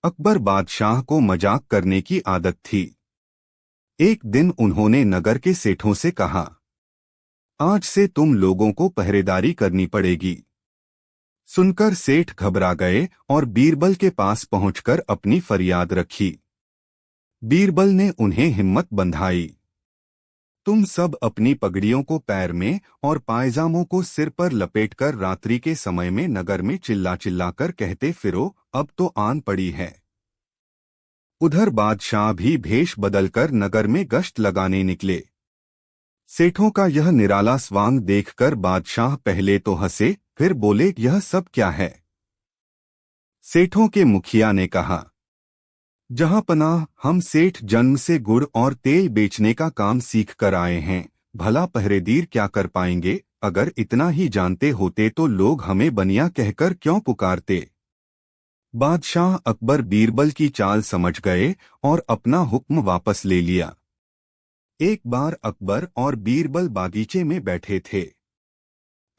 अकबर बादशाह को मजाक करने की आदत थी। एक दिन उन्होंने नगर के सेठों से कहा, आज से तुम लोगों को पहरेदारी करनी पड़ेगी। सुनकर सेठ घबरा गए और बीरबल के पास पहुंचकर अपनी फरियाद रखी। बीरबल ने उन्हें हिम्मत बंधाई। तुम सब अपनी पगड़ियों को पैर में और पायजामों को सिर पर लपेटकर रात्रि के समय में नगर में चिल्ला चिल्लाकर कहते फिरो, अब तो आन पड़ी है। उधर बादशाह भी भेष बदलकर नगर में गश्त लगाने निकले। सेठों का यह निराला स्वांग देखकर बादशाह पहले तो हंसे, फिर बोले, यह सब क्या है? सेठों के मुखिया ने कहा, जहां पनाह, हम सेठ जन्म से गुड़ और तेल बेचने का काम सीख कर आए हैं। भला पहरेदीर क्या कर पाएंगे? अगर इतना ही जानते होते तो लोग हमें बनिया कहकर क्यों पुकारते? बादशाह अकबर बीरबल की चाल समझ गए और अपना हुक्म वापस ले लिया। एक बार अकबर और बीरबल बागीचे में बैठे थे।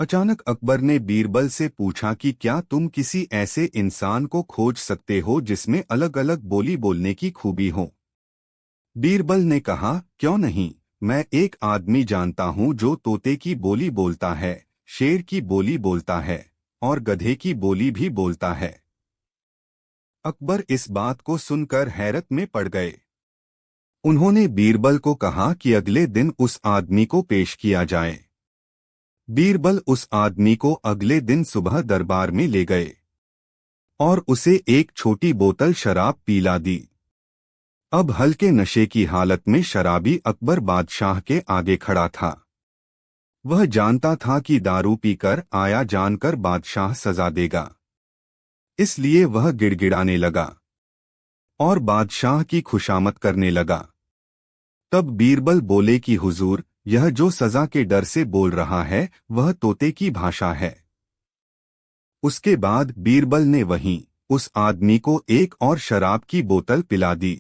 अचानक अकबर ने बीरबल से पूछा कि क्या तुम किसी ऐसे इंसान को खोज सकते हो जिसमें अलग अलग बोली बोलने की खूबी हो? बीरबल ने कहा, क्यों नहीं, मैं एक आदमी जानता हूँ जो तोते की बोली बोलता है, शेर की बोली बोलता है और गधे की बोली भी बोलता है। अकबर इस बात को सुनकर हैरत में पड़ गए। उन्होंने बीरबल को कहा कि अगले दिन उस आदमी को पेश किया जाए। बीरबल उस आदमी को अगले दिन सुबह दरबार में ले गए और उसे एक छोटी बोतल शराब पिला दी। अब हल्के नशे की हालत में शराबी अकबर बादशाह के आगे खड़ा था। वह जानता था कि दारू पीकर आया जानकर बादशाह सजा देगा, इसलिए वह गिड़गिड़ाने लगा और बादशाह की खुशामद करने लगा। तब बीरबल बोले कि हुजूर, यह जो सजा के डर से बोल रहा है वह तोते की भाषा है। उसके बाद बीरबल ने वहीं उस आदमी को एक और शराब की बोतल पिला दी।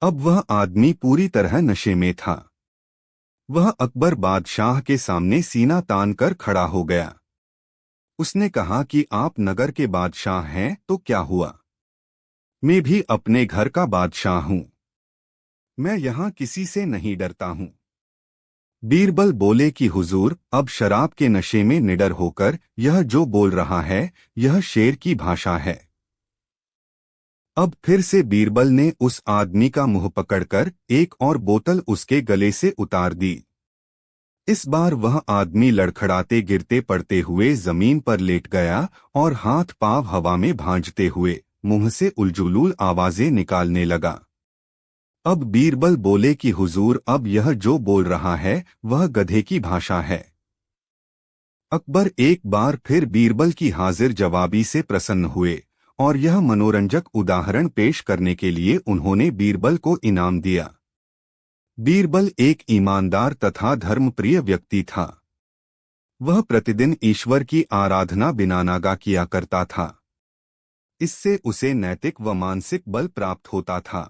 अब वह आदमी पूरी तरह नशे में था। वह अकबर बादशाह के सामने सीना तान कर खड़ा हो गया। उसने कहा कि आप नगर के बादशाह हैं तो क्या हुआ? मैं भी अपने घर का बादशाह हूँ। मैं यहाँ किसी से नहीं डरता हूँ। बीरबल बोले कि हुजूर, अब शराब के नशे में निडर होकर यह जो बोल रहा है यह शेर की भाषा है। अब फिर से बीरबल ने उस आदमी का मुंह पकड़कर एक और बोतल उसके गले से उतार दी। इस बार वह आदमी लड़खड़ाते गिरते पड़ते हुए जमीन पर लेट गया और हाथ पांव हवा में भांजते हुए मुंह से उलझुलूल आवाजें निकालने लगा। अब बीरबल बोले कि हुजूर, अब यह जो बोल रहा है वह गधे की भाषा है। अकबर एक बार फिर बीरबल की हाजिर जवाबी से प्रसन्न हुए और यह मनोरंजक उदाहरण पेश करने के लिए उन्होंने बीरबल को इनाम दिया। बीरबल एक ईमानदार तथा धर्मप्रिय व्यक्ति था। वह प्रतिदिन ईश्वर की आराधना बिना नागा किया करता था। इससे उसे नैतिक व मानसिक बल प्राप्त होता था।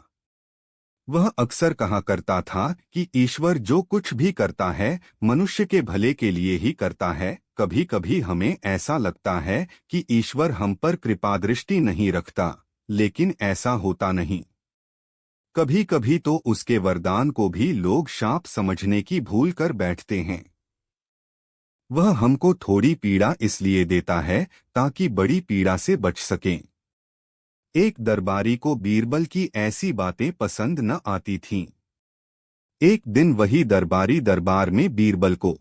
वह अक्सर कहा करता था कि ईश्वर जो कुछ भी करता है मनुष्य के भले के लिए ही करता है। कभी कभी हमें ऐसा लगता है कि ईश्वर हम पर कृपादृष्टि नहीं रखता, लेकिन ऐसा होता नहीं। कभी कभी तो उसके वरदान को भी लोग शाप समझने की भूल कर बैठते हैं। वह हमको थोड़ी पीड़ा इसलिए देता है ताकि बड़ी पीड़ा से बच सकें। एक दरबारी को बीरबल की ऐसी बातें पसंद न आती थीं। एक दिन वही दरबारी दरबार में बीरबल को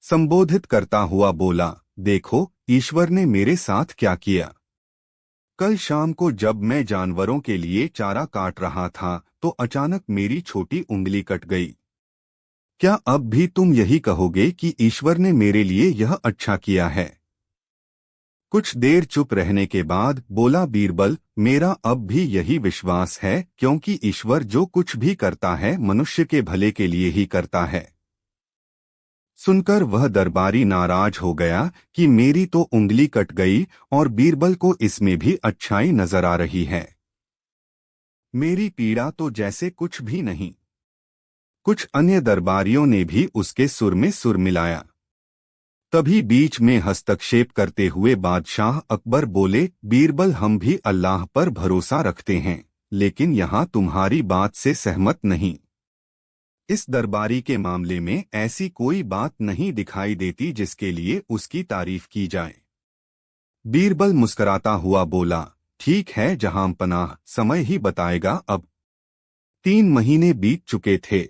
संबोधित करता हुआ बोला, देखो ईश्वर ने मेरे साथ क्या किया। कल शाम को जब मैं जानवरों के लिए चारा काट रहा था तो अचानक मेरी छोटी उंगली कट गई। क्या अब भी तुम यही कहोगे कि ईश्वर ने मेरे लिए यह अच्छा किया है? कुछ देर चुप रहने के बाद बोला बीरबल, मेरा अब भी यही विश्वास है क्योंकि ईश्वर जो कुछ भी करता है मनुष्य के भले के लिए ही करता है। सुनकर वह दरबारी नाराज हो गया कि मेरी तो उंगली कट गई और बीरबल को इसमें भी अच्छाई नजर आ रही है। मेरी पीड़ा तो जैसे कुछ भी नहीं। कुछ अन्य दरबारियों ने भी उसके सुर में सुर मिलाया। तभी बीच में हस्तक्षेप करते हुए बादशाह अकबर बोले, बीरबल हम भी अल्लाह पर भरोसा रखते हैं, लेकिन यहाँ तुम्हारी बात से सहमत नहीं। इस दरबारी के मामले में ऐसी कोई बात नहीं दिखाई देती जिसके लिए उसकी तारीफ की जाए। बीरबल मुस्कुराता हुआ बोला, ठीक है जहां पनाह, समय ही बताएगा। अब 3 महीने बीत चुके थे।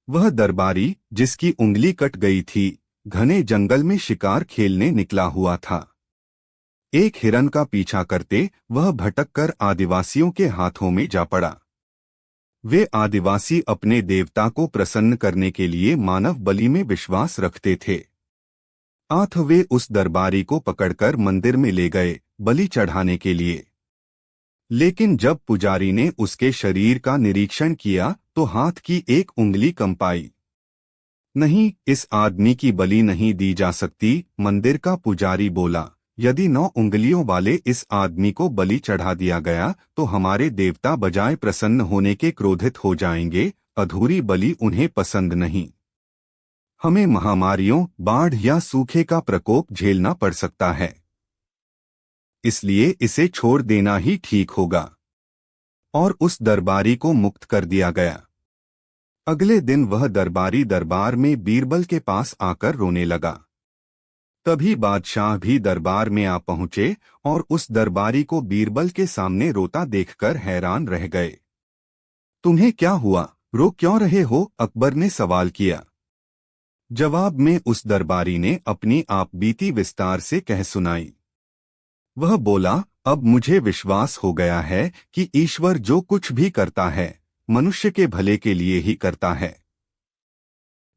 वह दरबारी जिसकी उंगली कट गई थी घने जंगल में शिकार खेलने निकला हुआ था। एक हिरन का पीछा करते वह भटककर आदिवासियों के हाथों में जा पड़ा। वे आदिवासी अपने देवता को प्रसन्न करने के लिए मानव बलि में विश्वास रखते थे। आठ वे उस दरबारी को पकड़कर मंदिर में ले गए बलि चढ़ाने के लिए। लेकिन जब पुजारी ने उसके शरीर का निरीक्षण किया तो हाथ की एक उंगली कंपाई। नहीं, इस आदमी की बलि नहीं दी जा सकती। मंदिर का पुजारी बोला, यदि 9 उंगलियों वाले इस आदमी को बलि चढ़ा दिया गया तो हमारे देवता बजाय प्रसन्न होने के क्रोधित हो जाएंगे। अधूरी बलि उन्हें पसंद नहीं। हमें महामारियों, बाढ़ या सूखे का प्रकोप झेलना पड़ सकता है, इसलिए इसे छोड़ देना ही ठीक होगा। और उस दरबारी को मुक्त कर दिया गया। अगले दिन वह दरबारी दरबार में बीरबल के पास आकर रोने लगा। तभी बादशाह भी दरबार में आ पहुंचे और उस दरबारी को बीरबल के सामने रोता देखकर हैरान रह गए। तुम्हें क्या हुआ, रो क्यों रहे हो? अकबर ने सवाल किया। जवाब में उस दरबारी ने अपनी आप बीती विस्तार से कह सुनाई। वह बोला, अब मुझे विश्वास हो गया है कि ईश्वर जो कुछ भी करता है मनुष्य के भले के लिए ही करता है।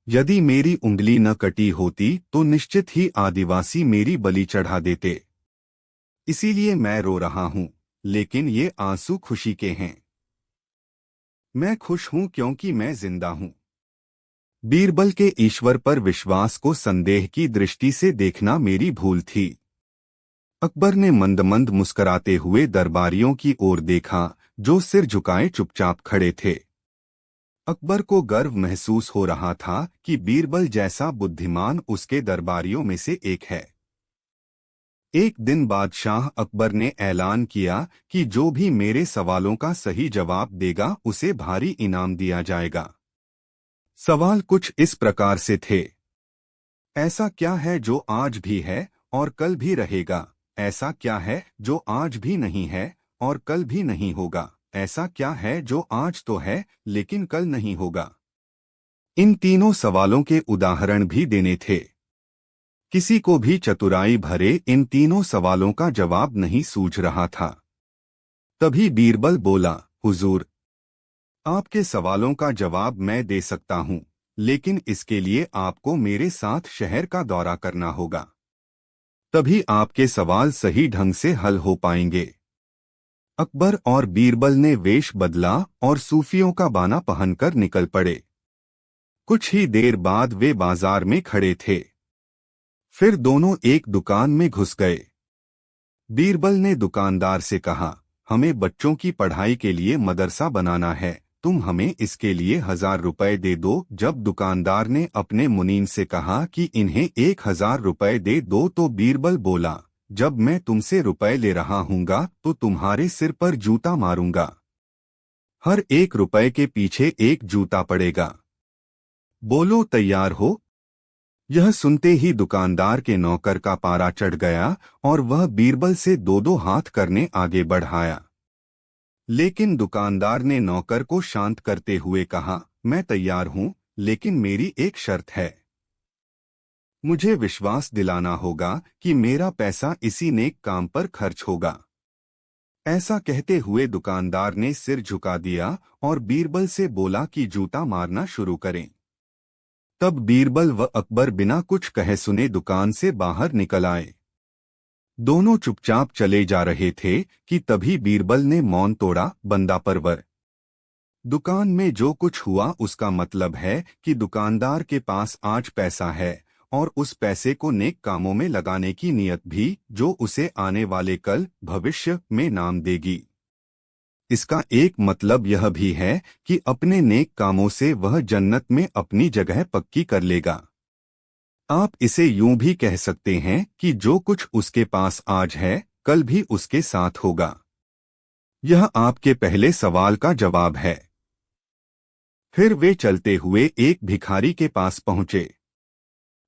यदि मेरी उंगली न कटी होती तो निश्चित ही आदिवासी मेरी बलि चढ़ा देते। इसीलिए मैं रो रहा हूं, लेकिन ये आंसू खुशी के हैं। मैं खुश हूं क्योंकि मैं जिंदा हूं। बीरबल के ईश्वर पर विश्वास को संदेह की दृष्टि से देखना मेरी भूल थी। अकबर ने मंद मंद मुस्कुराते हुए दरबारियों की ओर देखा जो सिर झुकाए चुपचाप खड़े थे। अकबर को गर्व महसूस हो रहा था कि बीरबल जैसा बुद्धिमान उसके दरबारियों में से एक है। एक दिन बादशाह अकबर ने ऐलान किया कि जो भी मेरे सवालों का सही जवाब देगा उसे भारी इनाम दिया जाएगा। सवाल कुछ इस प्रकार से थे। ऐसा क्या है जो आज भी है और कल भी रहेगा? ऐसा क्या है जो आज भी नहीं है और कल भी नहीं होगा? ऐसा क्या है जो आज तो है लेकिन कल नहीं होगा? इन तीनों सवालों के उदाहरण भी देने थे। किसी को भी चतुराई भरे इन तीनों सवालों का जवाब नहीं सूझ रहा था। तभी बीरबल बोला, हुजूर, आपके सवालों का जवाब मैं दे सकता हूं, लेकिन इसके लिए आपको मेरे साथ शहर का दौरा करना होगा। तभी आपके सवाल सही ढंग से हल हो पाएंगे। अकबर और बीरबल ने वेश बदला और सूफियों का बाना पहनकर निकल पड़े। कुछ ही देर बाद वे बाजार में खड़े थे। फिर दोनों एक दुकान में घुस गए। बीरबल ने दुकानदार से कहा, हमें बच्चों की पढ़ाई के लिए मदरसा बनाना है, तुम हमें इसके लिए 1000 रुपए दे दो। जब दुकानदार ने अपने मुनीन से कहा कि इन्हें 1000 रुपए दे दो तो बीरबल बोला, जब मैं तुमसे रुपए ले रहा हूँगा तो तुम्हारे सिर पर जूता मारूंगा। हर 1 रुपए के पीछे 1 जूता पड़ेगा। बोलो तैयार हो? यह सुनते ही दुकानदार के नौकर का पारा चढ़ गया और वह बीरबल से 2-2 हाथ करने आगे बढ़ाया। लेकिन दुकानदार ने नौकर को शांत करते हुए कहा, मैं तैयार हूं, लेकिन मेरी एक शर्त है। मुझे विश्वास दिलाना होगा कि मेरा पैसा इसी नेक काम पर खर्च होगा। ऐसा कहते हुए दुकानदार ने सिर झुका दिया और बीरबल से बोला कि जूता मारना शुरू करें। तब बीरबल व अकबर बिना कुछ कहे सुने दुकान से बाहर निकल आए। दोनों चुपचाप चले जा रहे थे कि तभी बीरबल ने मौन तोड़ा। बंदा परवर, दुकान में जो कुछ हुआ उसका मतलब है कि दुकानदार के पास आज पैसा है और उस पैसे को नेक कामों में लगाने की नीयत भी, जो उसे आने वाले कल भविष्य में नाम देगी। इसका एक मतलब यह भी है कि अपने नेक कामों से वह जन्नत में अपनी जगह पक्की कर लेगा। आप इसे यूं भी कह सकते हैं कि जो कुछ उसके पास आज है कल भी उसके साथ होगा। यह आपके पहले सवाल का जवाब है। फिर वे चलते हुए एक भिखारी के पास पहुंचे।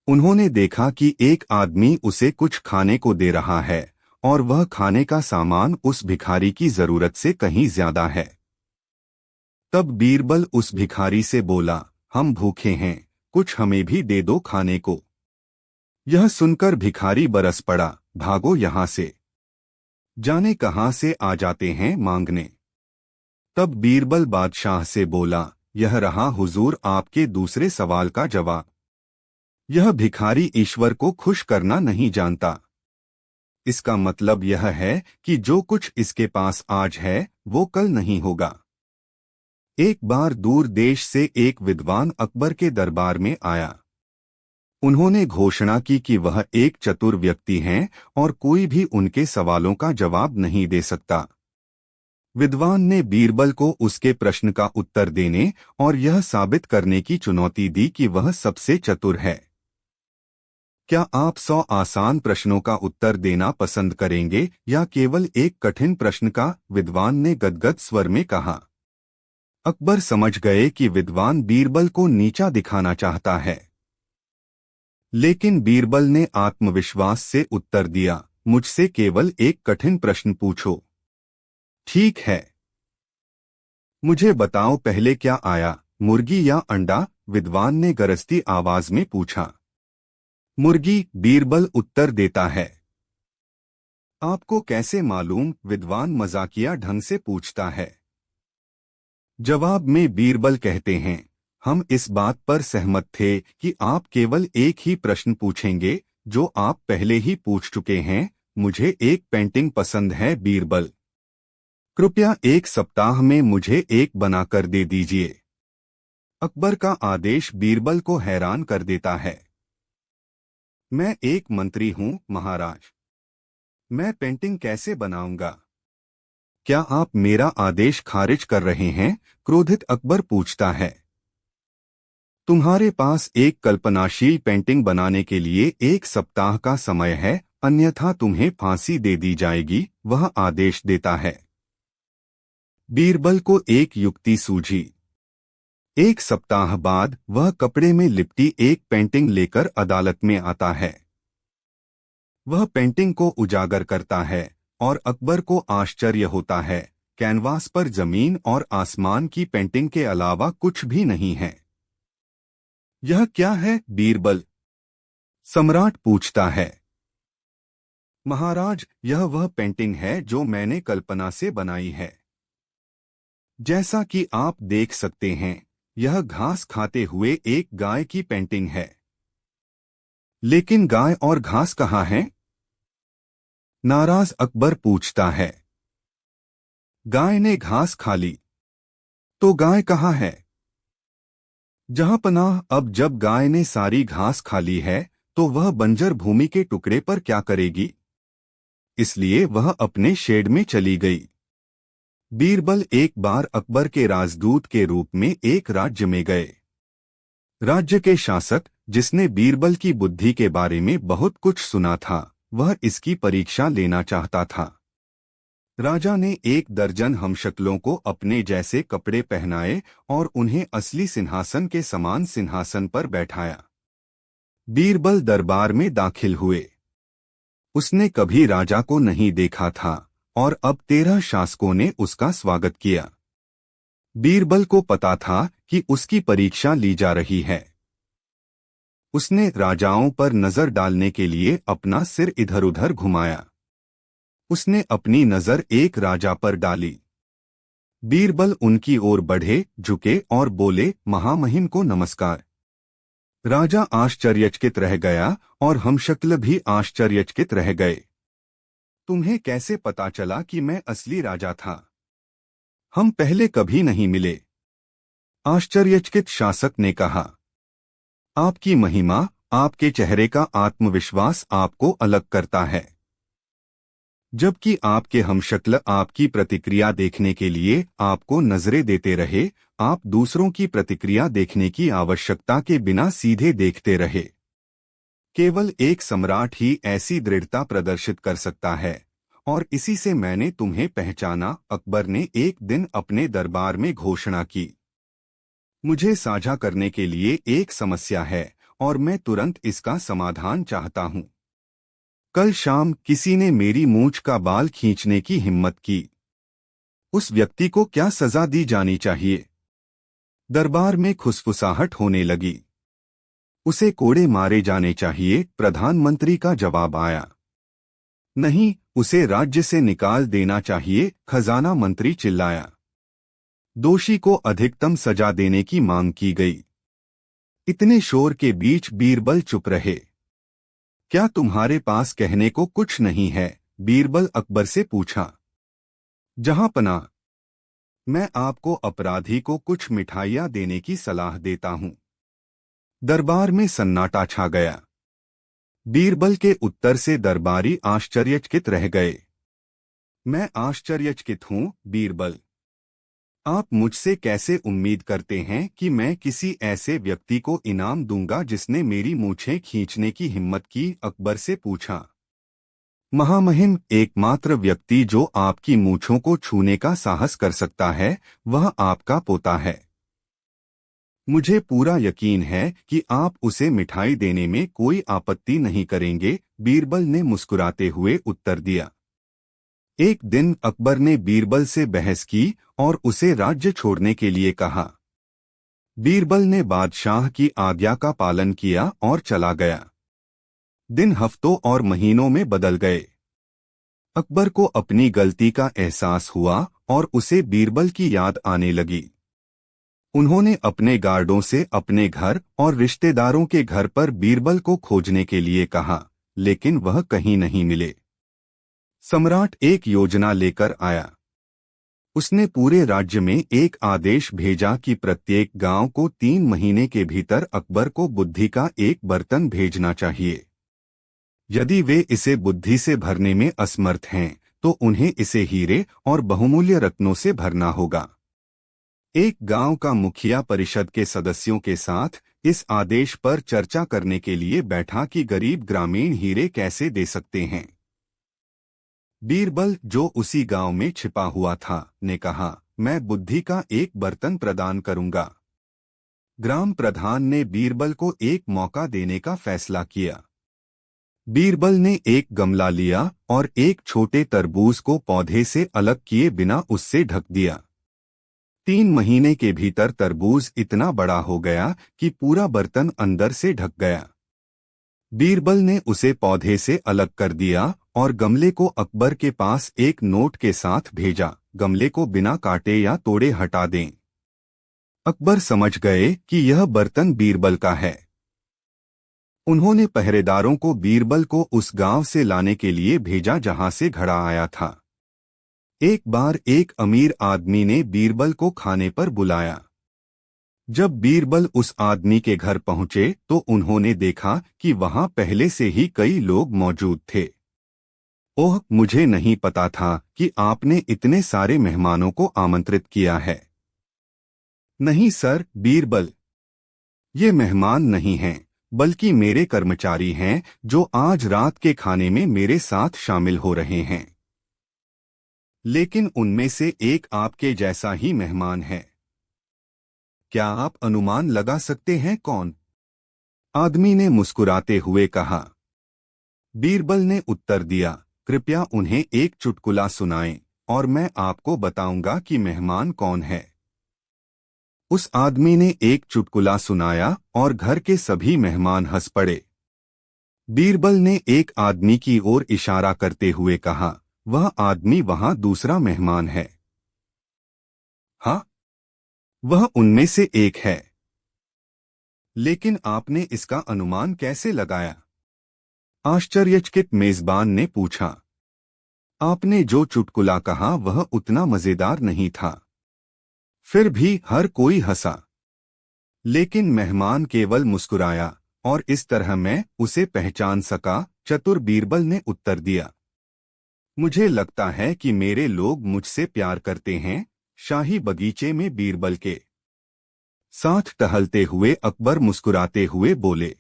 उन्होंने देखा कि एक आदमी उसे कुछ खाने को दे रहा है और वह खाने का सामान उस भिखारी की जरूरत से कहीं ज्यादा है। तब बीरबल उस भिखारी से बोला, हम भूखे हैं, कुछ हमें भी दे दो खाने को। यह सुनकर भिखारी बरस पड़ा, भागो यहां से, जाने कहां से आ जाते हैं मांगने। तब बीरबल बादशाह से बोला, यह रहा हुजूर आपके दूसरे सवाल का जवाब। यह भिखारी ईश्वर को खुश करना नहीं जानता। इसका मतलब यह है कि जो कुछ इसके पास आज है वो कल नहीं होगा। एक बार दूर देश से एक विद्वान अकबर के दरबार में आया। उन्होंने घोषणा की कि वह एक चतुर व्यक्ति हैं और कोई भी उनके सवालों का जवाब नहीं दे सकता। विद्वान ने बीरबल को उसके प्रश्न का उत्तर देने और यह साबित करने की चुनौती दी कि वह सबसे चतुर है। क्या आप 100 आसान प्रश्नों का उत्तर देना पसंद करेंगे या केवल एक कठिन प्रश्न का? विद्वान ने गदगद स्वर में कहा। अकबर समझ गए कि विद्वान बीरबल को नीचा दिखाना चाहता है, लेकिन बीरबल ने आत्मविश्वास से उत्तर दिया, मुझसे केवल एक कठिन प्रश्न पूछो। ठीक है, मुझे बताओ पहले क्या आया, मुर्गी या अंडा? विद्वान ने गरजती आवाज में पूछा। मुर्गी, बीरबल उत्तर देता है। आपको कैसे मालूम? विद्वान मजाकिया ढंग से पूछता है। जवाब में बीरबल कहते हैं, हम इस बात पर सहमत थे कि आप केवल एक ही प्रश्न पूछेंगे जो आप पहले ही पूछ चुके हैं। मुझे एक पेंटिंग पसंद है बीरबल, कृपया एक सप्ताह में मुझे एक बनाकर दे दीजिए। अकबर का आदेश बीरबल को हैरान कर देता है। मैं एक मंत्री हूं महाराज, मैं पेंटिंग कैसे बनाऊंगा? क्या आप मेरा आदेश खारिज कर रहे हैं? क्रोधित अकबर पूछता है। तुम्हारे पास एक कल्पनाशील पेंटिंग बनाने के लिए एक सप्ताह का समय है, अन्यथा तुम्हें फांसी दे दी जाएगी, वह आदेश देता है। बीरबल को एक युक्ति सूझी। एक सप्ताह बाद वह कपड़े में लिपटी एक पेंटिंग लेकर अदालत में आता है। वह पेंटिंग को उजागर करता है और अकबर को आश्चर्य होता है। कैनवास पर जमीन और आसमान की पेंटिंग के अलावा कुछ भी नहीं है। यह क्या है? बीरबल सम्राट पूछता है। महाराज, यह वह पेंटिंग है जो मैंने कल्पना से बनाई है। जैसा कि आप देख सकते हैं, यह घास खाते हुए एक गाय की पेंटिंग है। लेकिन गाय और घास कहाँ है? नाराज अकबर पूछता है। गाय ने घास खा ली, तो गाय कहाँ है? जहां पनाह, अब जब गाय ने सारी घास खा ली है तो वह बंजर भूमि के टुकड़े पर क्या करेगी? इसलिए वह अपने शेड में चली गई। बीरबल एक बार अकबर के राजदूत के रूप में एक राज्य में गए। राज्य के शासक, जिसने बीरबल की बुद्धि के बारे में बहुत कुछ सुना था, वह इसकी परीक्षा लेना चाहता था। राजा ने 1 दर्जन हमशक्लों को अपने जैसे कपड़े पहनाए और उन्हें असली सिंहासन के समान सिंहासन पर बैठाया। बीरबल दरबार में दाखिल हुए। उसने कभी राजा को नहीं देखा था और अब 13 शासकों ने उसका स्वागत किया। बीरबल को पता था कि उसकी परीक्षा ली जा रही है। उसने राजाओं पर नजर डालने के लिए अपना सिर इधर उधर घुमाया। उसने अपनी नजर एक राजा पर डाली। बीरबल उनकी ओर बढ़े, झुके और बोले, महामहिम को नमस्कार। राजा आश्चर्यचकित रह गया और हमशक्ल भी आश्चर्यचकित रह गए। तुम्हें कैसे पता चला कि मैं असली राजा था? हम पहले कभी नहीं मिले। आश्चर्यचकित शासक ने कहा। आपकी महिमा, आपके चेहरे का आत्मविश्वास आपको अलग करता है। जबकि आपके हमशक्ल आपकी प्रतिक्रिया देखने के लिए आपको नजरें देते रहे, आप दूसरों की प्रतिक्रिया देखने की आवश्यकता के बिना सीधे देखते रहे। केवल एक सम्राट ही ऐसी दृढ़ता प्रदर्शित कर सकता है, और इसी से मैंने तुम्हें पहचाना। अकबर ने एक दिन अपने दरबार में घोषणा की, मुझे साझा करने के लिए एक समस्या है और मैं तुरंत इसका समाधान चाहता हूं। कल शाम किसी ने मेरी मूंछ का बाल खींचने की हिम्मत की। उस व्यक्ति को क्या सजा दी जानी चाहिए? दरबार में खुसफुसाहट होने लगी। उसे कोड़े मारे जाने चाहिए, प्रधानमंत्री का जवाब आया। नहीं, उसे राज्य से निकाल देना चाहिए, खजाना मंत्री चिल्लाया। दोषी को अधिकतम सजा देने की मांग की गई। इतने शोर के बीच बीरबल चुप रहे। क्या तुम्हारे पास कहने को कुछ नहीं है? बीरबल अकबर से पूछा। जहांपनाह, मैं आपको अपराधी को कुछ मिठाइयां देने की सलाह देता हूं। दरबार में सन्नाटा छा गया। बीरबल के उत्तर से दरबारी आश्चर्यचकित रह गए। मैं आश्चर्यचकित हूं, बीरबल। आप मुझसे कैसे उम्मीद करते हैं कि मैं किसी ऐसे व्यक्ति को इनाम दूंगा जिसने मेरी मूछें खींचने की हिम्मत की? अकबर से पूछा। महामहिम, एकमात्र व्यक्ति जो आपकी मूछों को छूने का साहस कर सकता है वह आपका पोता है। मुझे पूरा यकीन है कि आप उसे मिठाई देने में कोई आपत्ति नहीं करेंगे, बीरबल ने मुस्कुराते हुए उत्तर दिया। एक दिन अकबर ने बीरबल से बहस की और उसे राज्य छोड़ने के लिए कहा। बीरबल ने बादशाह की आज्ञा का पालन किया और चला गया। दिन हफ्तों और महीनों में बदल गए। अकबर को अपनी गलती का एहसास हुआ और उसे बीरबल की याद आने लगी। उन्होंने अपने गार्डों से अपने घर और रिश्तेदारों के घर पर बीरबल को खोजने के लिए कहा, लेकिन वह कहीं नहीं मिले। सम्राट एक योजना लेकर आया। उसने पूरे राज्य में एक आदेश भेजा कि प्रत्येक गांव को 3 महीने के भीतर अकबर को बुद्धि का एक बर्तन भेजना चाहिए। यदि वे इसे बुद्धि से भरने में असमर्थ हैं तो उन्हें इसे हीरे और बहुमूल्य रत्नों से भरना होगा। एक गांव का मुखिया परिषद के सदस्यों के साथ इस आदेश पर चर्चा करने के लिए बैठा कि गरीब ग्रामीण हीरे कैसे दे सकते हैं। बीरबल, जो उसी गांव में छिपा हुआ था, ने कहा, मैं बुद्धि का एक बर्तन प्रदान करूंगा। ग्राम प्रधान ने बीरबल को एक मौका देने का फैसला किया। बीरबल ने एक गमला लिया और एक छोटे तरबूज को पौधे से अलग किए बिना उससे ढक दिया। 3 महीने के भीतर तरबूज इतना बड़ा हो गया कि पूरा बर्तन अंदर से ढक गया। बीरबल ने उसे पौधे से अलग कर दिया और गमले को अकबर के पास एक नोट के साथ भेजा, गमले को बिना काटे या तोड़े हटा दें। अकबर समझ गए कि यह बर्तन बीरबल का है। उन्होंने पहरेदारों को बीरबल को उस गांव से लाने के लिए भेजा जहां से घड़ा आया था। एक बार एक अमीर आदमी ने बीरबल को खाने पर बुलाया। जब बीरबल उस आदमी के घर पहुंचे तो उन्होंने देखा कि वहां पहले से ही कई लोग मौजूद थे। ओह, मुझे नहीं पता था कि आपने इतने सारे मेहमानों को आमंत्रित किया है। नहीं सर, बीरबल, ये मेहमान नहीं हैं, बल्कि मेरे कर्मचारी हैं जो आज रात के खाने में मेरे साथ शामिल हो रहे हैं। लेकिन उनमें से एक आपके जैसा ही मेहमान है। क्या आप अनुमान लगा सकते हैं कौन? आदमी ने मुस्कुराते हुए कहा। बीरबल ने उत्तर दिया, कृपया उन्हें एक चुटकुला सुनाएं और मैं आपको बताऊंगा कि मेहमान कौन है। उस आदमी ने एक चुटकुला सुनाया और घर के सभी मेहमान हंस पड़े। बीरबल ने एक आदमी की ओर इशारा करते हुए कहा, वह आदमी वहां दूसरा मेहमान है। हाँ, वह उनमें से एक है। लेकिन आपने इसका अनुमान कैसे लगाया? आश्चर्यचकित मेजबान ने पूछा। आपने जो चुटकुला कहा वह उतना मजेदार नहीं था। फिर भी हर कोई हंसा, लेकिन मेहमान केवल मुस्कुराया और इस तरह मैं उसे पहचान सका। चतुर बीरबल ने उत्तर दिया, मुझे लगता है कि मेरे लोग मुझसे प्यार करते हैं। शाही बगीचे में बीरबल के साथ टहलते हुए अकबर मुस्कुराते हुए बोले,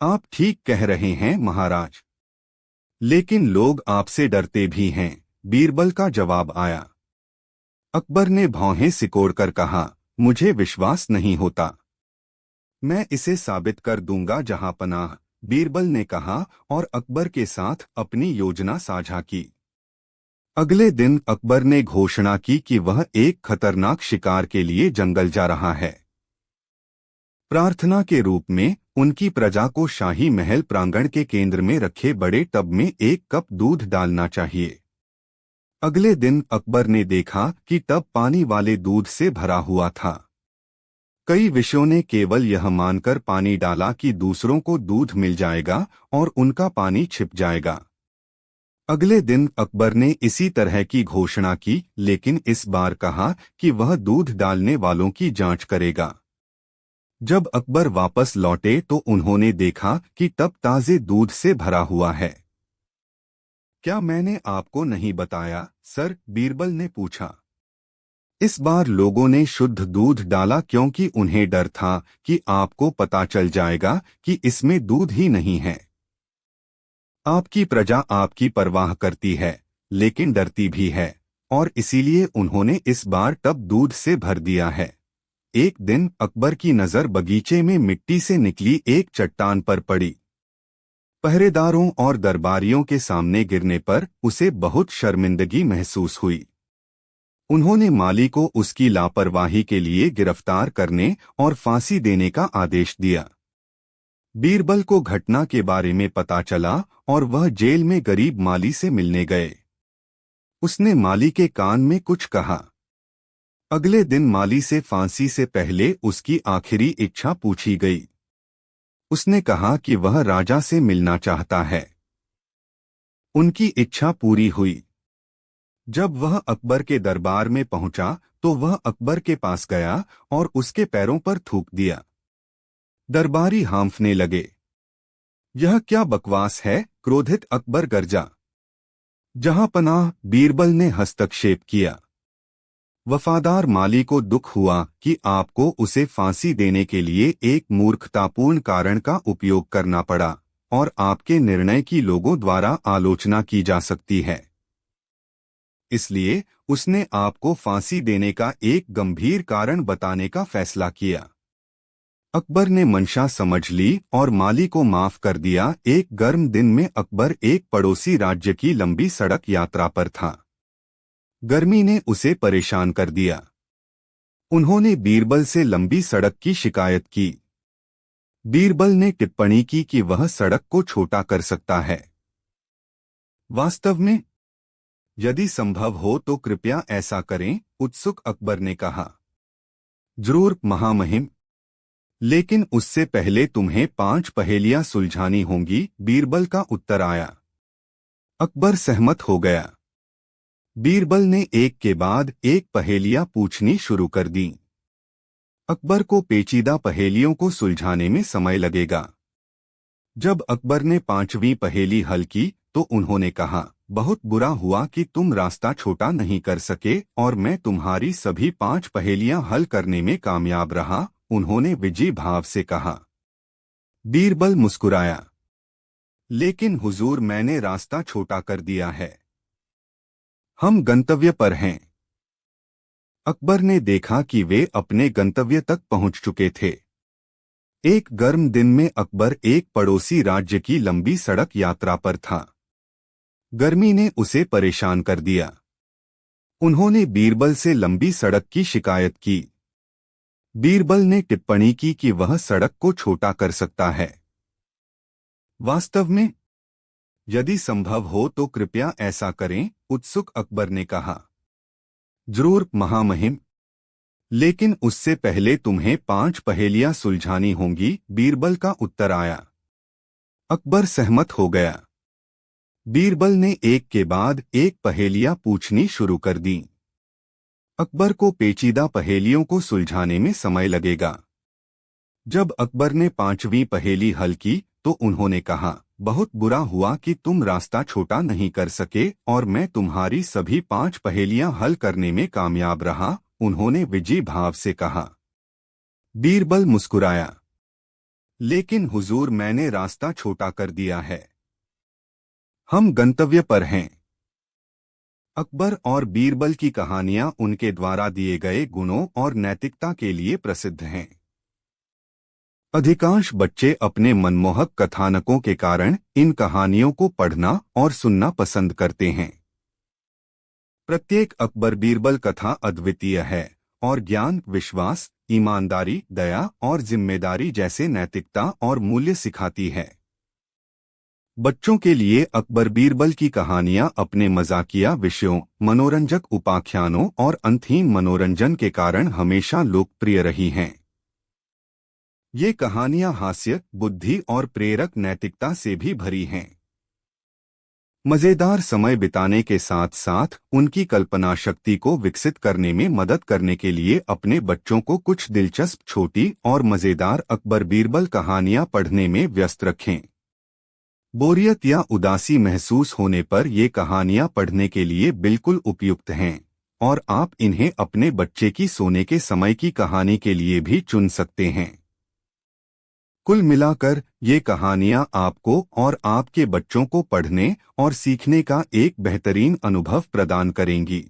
आप ठीक कह रहे हैं महाराज, लेकिन लोग आपसे डरते भी हैं। बीरबल का जवाब आया। अकबर ने भौहें सिकोड़कर कहा, मुझे विश्वास नहीं होता। मैं इसे साबित कर दूंगा जहांपनाह, बीरबल ने कहा और अकबर के साथ अपनी योजना साझा की। अगले दिन अकबर ने घोषणा की कि वह एक खतरनाक शिकार के लिए जंगल जा रहा है। प्रार्थना के रूप में उनकी प्रजा को शाही महल प्रांगण के केंद्र में रखे बड़े टब में एक कप दूध डालना चाहिए। अगले दिन अकबर ने देखा कि टब पानी वाले दूध से भरा हुआ था। कई विषयों ने केवल यह मानकर पानी डाला कि दूसरों को दूध मिल जाएगा और उनका पानी छिप जाएगा। अगले दिन अकबर ने इसी तरह की घोषणा की, लेकिन इस बार कहा कि वह दूध डालने वालों की जांच करेगा। जब अकबर वापस लौटे तो उन्होंने देखा कि टब ताजे दूध से भरा हुआ है। क्या मैंने आपको नहीं बताया, सर? बीरबल ने पूछा। इस बार लोगों ने शुद्ध दूध डाला क्योंकि उन्हें डर था कि आपको पता चल जाएगा कि इसमें दूध ही नहीं है। आपकी प्रजा आपकी परवाह करती है, लेकिन डरती भी है, और इसीलिए उन्होंने इस बार टब दूध से भर दिया है। एक दिन अकबर की नजर बगीचे में मिट्टी से निकली एक चट्टान पर पड़ी। पहरेदारों और दरबारियों के सामने गिरने पर उसे बहुत शर्मिंदगी महसूस हुई। उन्होंने माली को उसकी लापरवाही के लिए गिरफ्तार करने और फांसी देने का आदेश दिया। बीरबल को घटना के बारे में पता चला और वह जेल में गरीब माली से मिलने गए। उसने माली के कान में कुछ कहा। अगले दिन माली से फांसी से पहले उसकी आखिरी इच्छा पूछी गई। उसने कहा कि वह राजा से मिलना चाहता है। उनकी इच्छा पूरी हुई। जब वह अकबर के दरबार में पहुंचा तो वह अकबर के पास गया और उसके पैरों पर थूक दिया। दरबारी हांफने लगे। यह क्या बकवास है? क्रोधित अकबर गरजा। जहांपनाह, बीरबल ने हस्तक्षेप किया। वफादार माली को दुख हुआ कि आपको उसे फांसी देने के लिए एक मूर्खतापूर्ण कारण का उपयोग करना पड़ा और आपके निर्णय की लोगों द्वारा आलोचना की जा सकती है। इसलिए उसने आपको फांसी देने का एक गंभीर कारण बताने का फैसला किया। अकबर ने मंशा समझ ली और माली को माफ कर दिया। एक गर्म दिन में अकबर एक पड़ोसी राज्य की लंबी सड़क यात्रा पर था। गर्मी ने उसे परेशान कर दिया। उन्होंने बीरबल से लंबी सड़क की शिकायत की। बीरबल ने टिप्पणी की कि वह सड़क को छोटा कर सकता है। वास्तव में, यदि संभव हो तो कृपया ऐसा करें, उत्सुक अकबर ने कहा। जरूर महामहिम, लेकिन उससे पहले तुम्हें 5 पहेलियां सुलझानी होंगी, बीरबल का उत्तर आया। अकबर सहमत हो गया। बीरबल ने एक के बाद एक पहेलियां पूछनी शुरू कर दी। अकबर को पेचीदा पहेलियों को सुलझाने में समय लगेगा। जब अकबर ने 5वीं पहेली हल की तो उन्होंने कहा, बहुत बुरा हुआ कि तुम रास्ता छोटा नहीं कर सके और मैं तुम्हारी सभी 5 पहेलियां हल करने में कामयाब रहा। उन्होंने विजयी भाव से कहा। बीरबल मुस्कुराया। लेकिन हुजूर, मैंने रास्ता छोटा कर दिया है। हम गंतव्य पर हैं। अकबर ने देखा कि वे अपने गंतव्य तक पहुंच चुके थे। एक गर्म दिन में अकबर एक पड़ोसी राज्य की लंबी सड़क यात्रा पर था। गर्मी ने उसे परेशान कर दिया। उन्होंने बीरबल से लंबी सड़क की शिकायत की। बीरबल ने टिप्पणी की कि वह सड़क को छोटा कर सकता है। वास्तव में, यदि संभव हो तो कृपया ऐसा करें, उत्सुक अकबर ने कहा। जरूर महामहिम, लेकिन उससे पहले तुम्हें 5 पहेलियां सुलझानी होंगी, बीरबल का उत्तर आया। अकबर सहमत हो गया। बीरबल ने एक के बाद एक पहेलियां पूछनी शुरू कर दी। अकबर को पेचीदा पहेलियों को सुलझाने में समय लगेगा। जब अकबर ने 5वीं पहेली हल की तो उन्होंने कहा, बहुत बुरा हुआ कि तुम रास्ता छोटा नहीं कर सके और मैं तुम्हारी सभी 5 पहेलियां हल करने में कामयाब रहा, उन्होंने विजयी भाव से कहा। बीरबल मुस्कुराया। लेकिन हुजूर, मैंने रास्ता छोटा कर दिया है। हम गंतव्य पर हैं। अकबर और बीरबल की कहानियां उनके द्वारा दिए गए गुणों और नैतिकता के लिए प्रसिद्ध हैं। अधिकांश बच्चे अपने मनमोहक कथानकों के कारण इन कहानियों को पढ़ना और सुनना पसंद करते हैं। प्रत्येक अकबर बीरबल कथा अद्वितीय है और ज्ञान, विश्वास, ईमानदारी, दया और जिम्मेदारी जैसे नैतिकता और मूल्य सिखाती है। बच्चों के लिए अकबर बीरबल की कहानियां अपने मजाकिया विषयों, मनोरंजक उपाख्यानों और अंतहीन मनोरंजन के कारण हमेशा लोकप्रिय रही हैं। ये कहानियां हास्य, बुद्धि और प्रेरक नैतिकता से भी भरी हैं। मजेदार समय बिताने के साथ साथ उनकी कल्पना शक्ति को विकसित करने में मदद करने के लिए अपने बच्चों को कुछ दिलचस्प, छोटी और मजेदार अकबर बीरबल कहानियां पढ़ने में व्यस्त रखें। बोरियत या उदासी महसूस होने पर ये कहानियां पढ़ने के लिए बिल्कुल उपयुक्त हैं और आप इन्हें अपने बच्चे की सोने के समय की कहानी के लिए भी चुन सकते हैं। कुल मिलाकर ये कहानियां आपको और आपके बच्चों को पढ़ने और सीखने का एक बेहतरीन अनुभव प्रदान करेंगी।